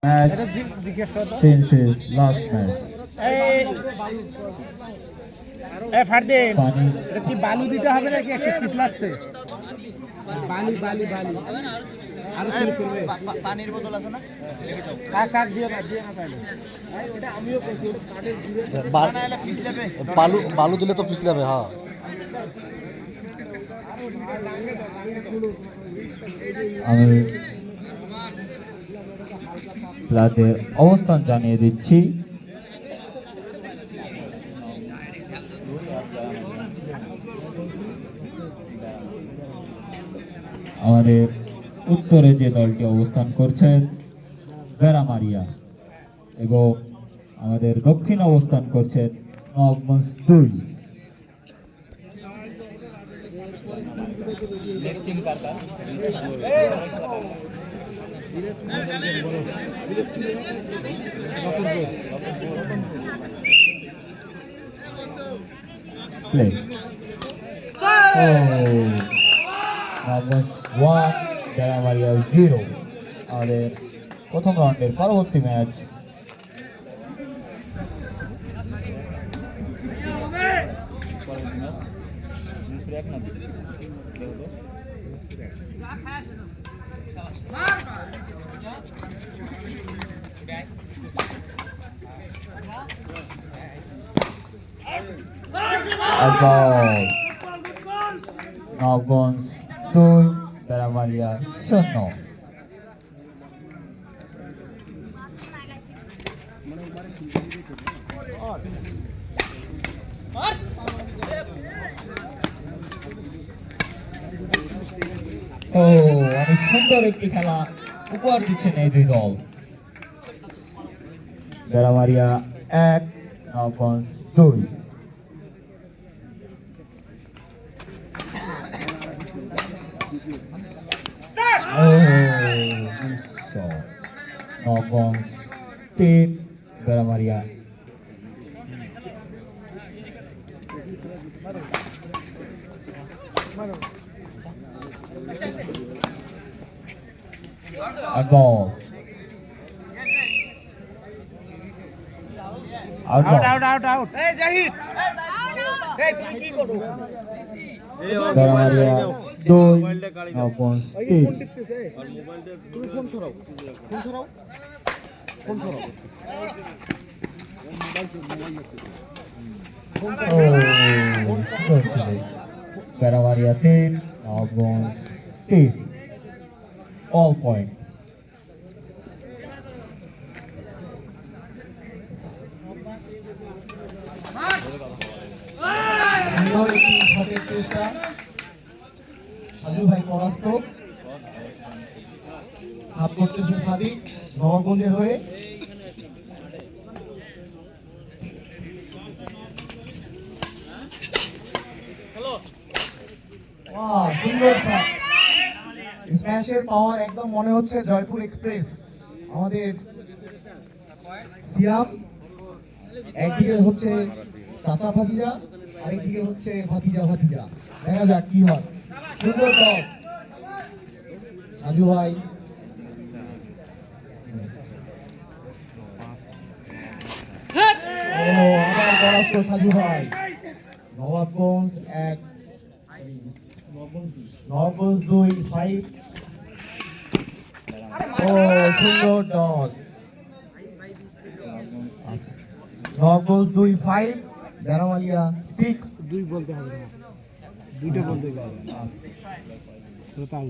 Match finishes last match Fardin পানি এটা কি বালু দিতে হবে নাকি একটু পিছলাচ্ছে বালি বালি বালি আরো শুরু করবে পানির বোতল আছে না কাক দিও না তাহলে ওটা আমিও কইছি ওটা কাদের দূরে বানাইলে পিছলাবে বালু বালু দিলে তো পিছলাবে। হ্যাঁ, আমি প্লেয়ারদের অবস্থান জানিয়ে দিচ্ছি। আমাদের উত্তরে যে দলটি অবস্থান করছে বেড়ামারিয়া এবং আমাদের দক্ষিণ অবস্থান করছে নবগঞ্জ 2। Play. নবগঞ্জ 1 বেড়ামারিয়া 0। আমাদের প্রথম রাউন্ডের পরবর্তী ম্যাচ নবগঞ্জ 2 বেড়ামারিয়া 0। অনেক সুন্দর একটি খেলা উপহার দিচ্ছেন এই দুই দল। বেড়ামারিয়া 1 Nabaganj 2। Nabaganj 3 বেড়ামারিয়া ball out out এই জাহিদ এই তুমি কি করো বেড়ামারিয়া 2 নবগঞ্জ 3। তুমি ফোন সরাও বেড়ামারিয়া 3 নবগঞ্জ 3। all point। সুন্দর একটি শটের চেষ্টা, সাজু ভাই পরাস্ত। সাব করতেছে সাদিক নবাবগঞ্জের হয়ে। সুন্দর ছাপ, স্ম্যাশের পাওয়ার একদম মনে হচ্ছে জয়পুর এক্সপ্রেস। আমাদের সিয়াম একদিকে হচ্ছে চাচা ভাতিজা, আরেকদিকে হচ্ছে ভাতিজা। দেখা যাক কি হয়। সুন্দর টস সাজু ভাই। আবার পরাস্ত সাজু ভাই। নবাবগঞ্জ 1 নবগঞ্জ 2 5। সুন্দর টস। নবগঞ্জ 2 5 বেড়ামারিয়া 6। 2 বলতে হবে না, দুইটা বলতে হবে টোটাল।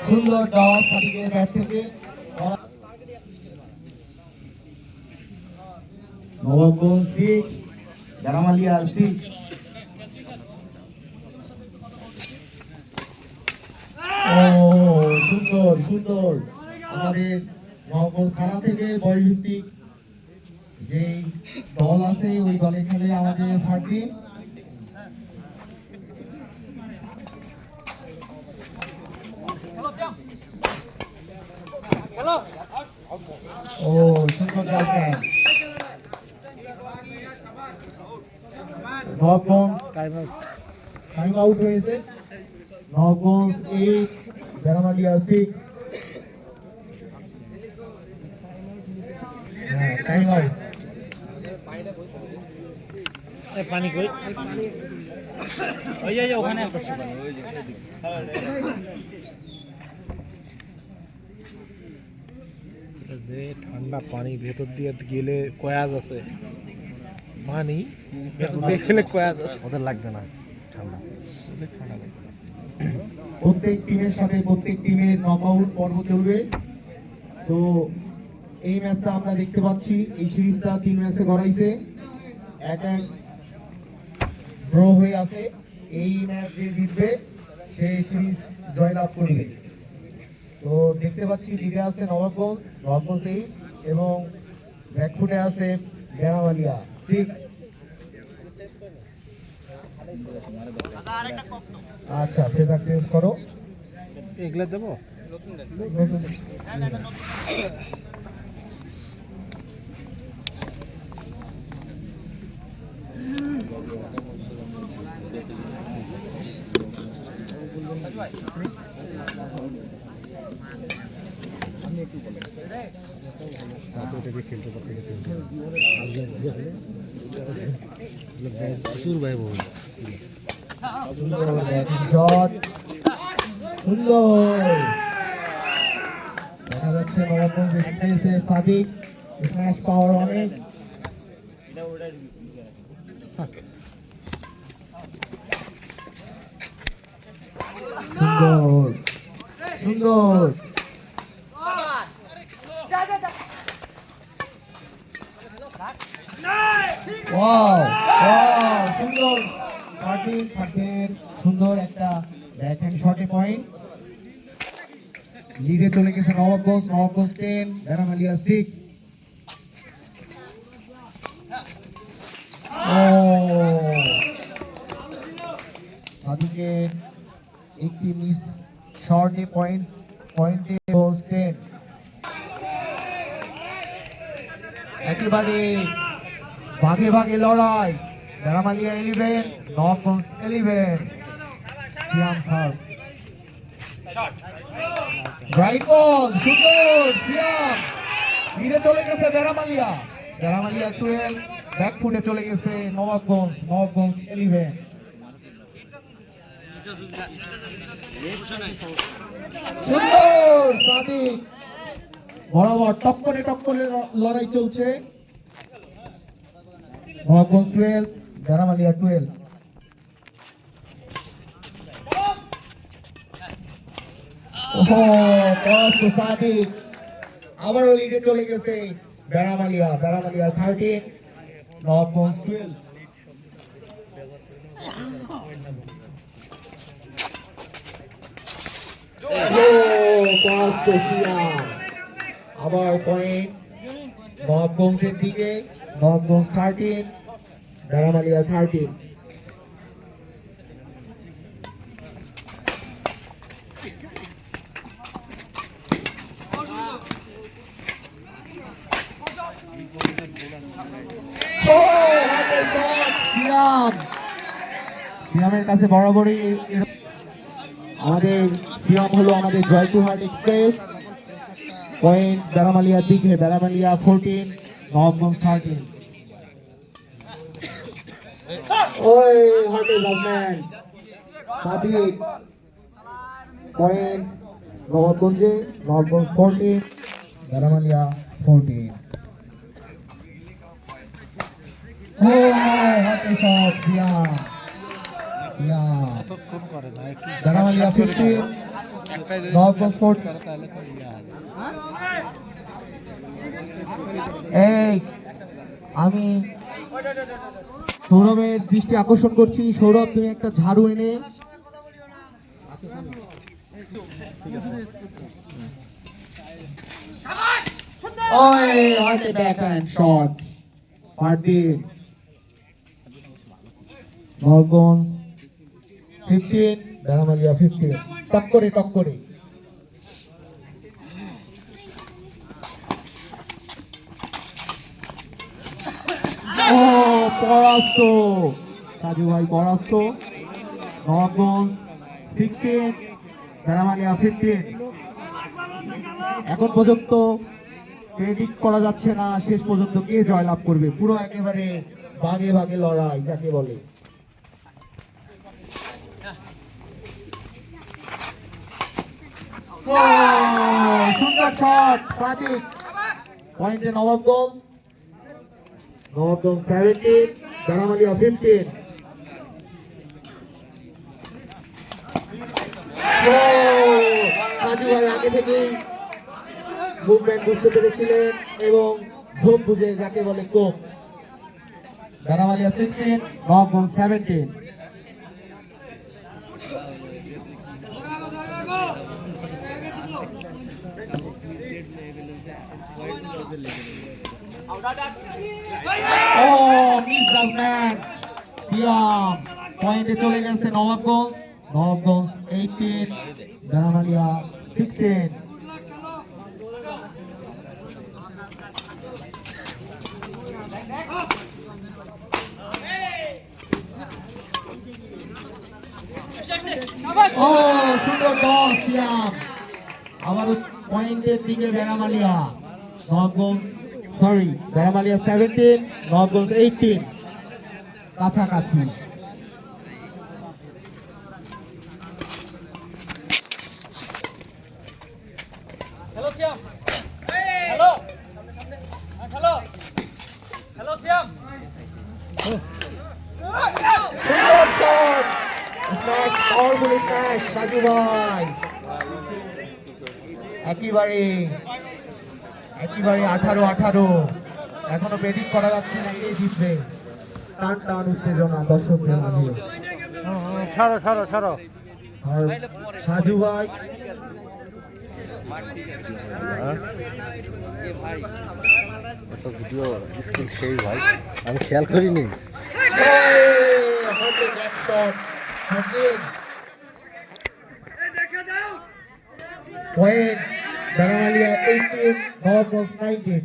সুন্দর টস সাদিকের ব্যাট থেকে। নবাবগঞ্জ 6 বেড়ামারিয়া 6। সুন্দর আমাদের নবগঞ্জ থানা থেকে বয়সভিত্তিক যে দল আছে ওই দলে খেলে আমাদের ফারদিন। সুন্দর নবগঞ্জ টাইম আউট হয়েছে। নবগঞ্জ 8 বেনামালিয়া 6 টাইম আউট পানি কই ওই যে ওখানে ঠান্ডা পানি ভেতর দিয়ে গেলে কয়াজ আছে পানি ভেতর দিয়ে গেলে কয়াজ আছে ওদের লাগবে না ঠান্ডা ঠান্ডা লাগবে প্রত্যেক টিমের সাথে প্রত্যেক টিমের নকআউট পর্ব চলবে। তো এই ম্যাচটা আমরা দেখতে পাচ্ছি, এই সিরিজটা 3 ম্যাচে গড়াইছে, এক ড্র হয়ে আছে। এই ম্যাচ যে জিতবে সে সিরিজ জয়লাভ করবে। তো দেখতে পাচ্ছি লিডে আছে নবাবগঞ্জ 8 এবং ব্যাকফুটে আছে বেনামালিয়া 6। আচ্ছা, ফেভার চেঞ্জ করো। এগুলো দেবো শট সুন্দর দেখা যাচ্ছে নবাবগঞ্জ এক্সপ্রেসে সাদিক স্ম্যাশ পাওয়ার অনেক সুন্দর সুন্দর ওয়াও ওয়াও সুন্দর সুন্দর একটা ব্যাক হ্যান্ড শটে পয়েন্ট। লিডে চলে গেছে নবাবগঞ্জ 10 বেনামালিয়া 6। সাদিকের একটি মিস শর্টে পয়েন্টে 10। একেবারে ভাগে ভাগে লড়াই, বেনামালিয়া 11 নবাবগঞ্জ 11। সিয়াম স্যার রাইট বল সুন্দর সিয়াম। লিডে চলে গেছে বেনামালিয়া 12, ব্যাক ফুটে চলে গেছে নবাবগঞ্জ 11। সুন্দর সাদিক বরাবর টক্করে লড়াই চলছে। নবাবগঞ্জ 12 বেনামালিয়া 12। ওহো পরাস্ত সাদিক, আবারও লিডে চলে গেছে বেনামালিয়া 13 নবাবগঞ্জ 12। আবার পয়েন্ট নবাবগঞ্জের দিকে, নবাবগঞ্জ 13 বেনামালিয়া 13। সিয়ামের কাছে বরাবরই আমাদের সিয়াম হলো আমাদের জয়পুরহাট এক্সপ্রেস। পয়েন্ট বেনামালিয়ার দিকে, বেনামালিয়া 14 নবাবগঞ্জ 13। ওই হাতে জাজমেন্ট সাদিক। পয়েন্ট নবাবগঞ্জে, নবাবগঞ্জ 14 বেনামালিয়া 14। হাতে শট সিয়াম বেনামালিয়া 15 নবাবগঞ্জ 14। এই আমি সৌরভের দৃষ্টি আকর্ষণ করছি। সৌরভ, তুমি একটা ঝাড়ু এনে নবাবগঞ্জ 15 বেনামালিয়া 15। টক্করে পরাস্ত সাজু ভাই, পরাস্ত নবাবগঞ্জ 16, বেনামালিয়া 15। এখন পর্যন্ত প্রেডিক্ট করা যাচ্ছে না শেষ পর্যন্ত কে জয়লাভ করবে, পুরো একেবারে বাগে বাগে লড়াই যাকে বলে। সুন্দর শট সাদিক, পয়েন্টে নবাবগঞ্জ। নবাবগঞ্জ 17, বেনামালিয়া 15। সাজু ভাই আগে থেকেই মুভমেন্ট বুঝতে পেরেছিলেন এবং ঝোপ বুঝে যাকে বলে কোপ। বেনামালিয়া 16, নবাবগঞ্জ 17। পয়েন্টে চলে গেছে নবাবগঞ্জ। নবাবগঞ্জ 18, বেনামালিয়া 16। সুন্দর 10 সিয়াম, আবারও পয়েন্টের দিকে বেনামালিয়া। নবাবগঞ্জ বেনামালিয়া 17, নবাবগঞ্জ 18, কাছাকাছি। হ্যালো শ্যাম, হ্যালো হ্যালো হ্যালো শ্যাম। সুন্দর shot, smash, powerful smash Saju ভাই। একেবারে 18-18। এখনো প্রেডিক্ট করা যাচ্ছে না কে জিতবে। টান টান উত্তেজনা দর্শকদের মাঝে। সরো সরো সরো। সাজু ভাই ভিডিও স্কিল সেই ভাই, আমি খেয়াল করিনি। পয়েন্ট বেনামালিয়া 18, নবাবগঞ্জ 19।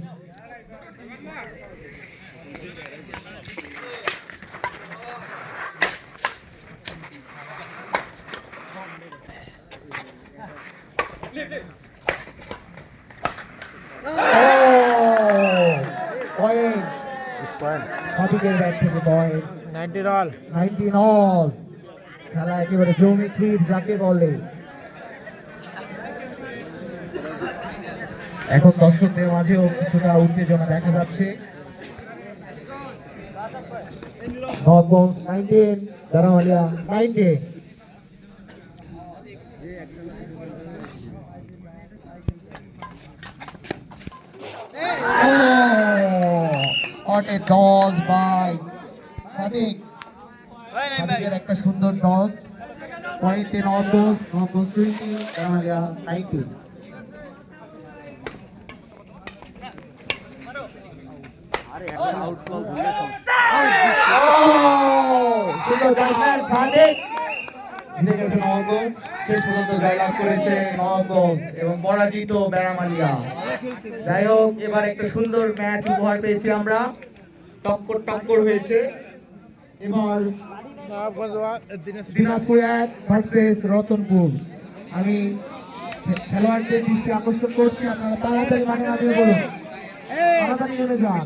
পয়েন্ট সাদিকের ব্যাট থেকে পয়েন্ট। 19 অল। 19 অল। খেলা একেবারে জমিক্ষীর যাকে বলে। এখন দর্শকদের মাঝেও কিছুটা উত্তেজনা দেখা যাচ্ছে। নবাবগঞ্জ 19, বেনামালিয়া 19। Toss by Sadiq. সাদিকের একটা সুন্দর টস। পয়েন্টে নবাবগঞ্জ 20, বেনামালিয়া 19। শেষ পর্যন্ত জয়লাভ করেছে নবাবগঞ্জ এবং পরাজিত বেনামালিয়া। যাই হোক, এবার একটা সুন্দর ম্যাচ উপহার পেয়েছি আমরা। টক্কর হয়েছে। এবার দিনাজপুর 1 ভার্সেস রতনপুর। আমি খেলোয়াড়দের দৃষ্টি আকর্ষণ করছি, আপনারা তাড়াতাড়ি মাঠে নামে বলুন, তাড়াতাড়ি নেমে যান।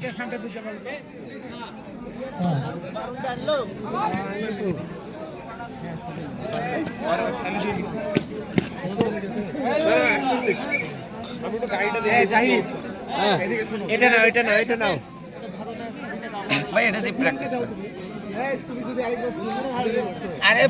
এটা নাও ভাই, এটা দিয়ে প্র্যাকটিস করো। আরে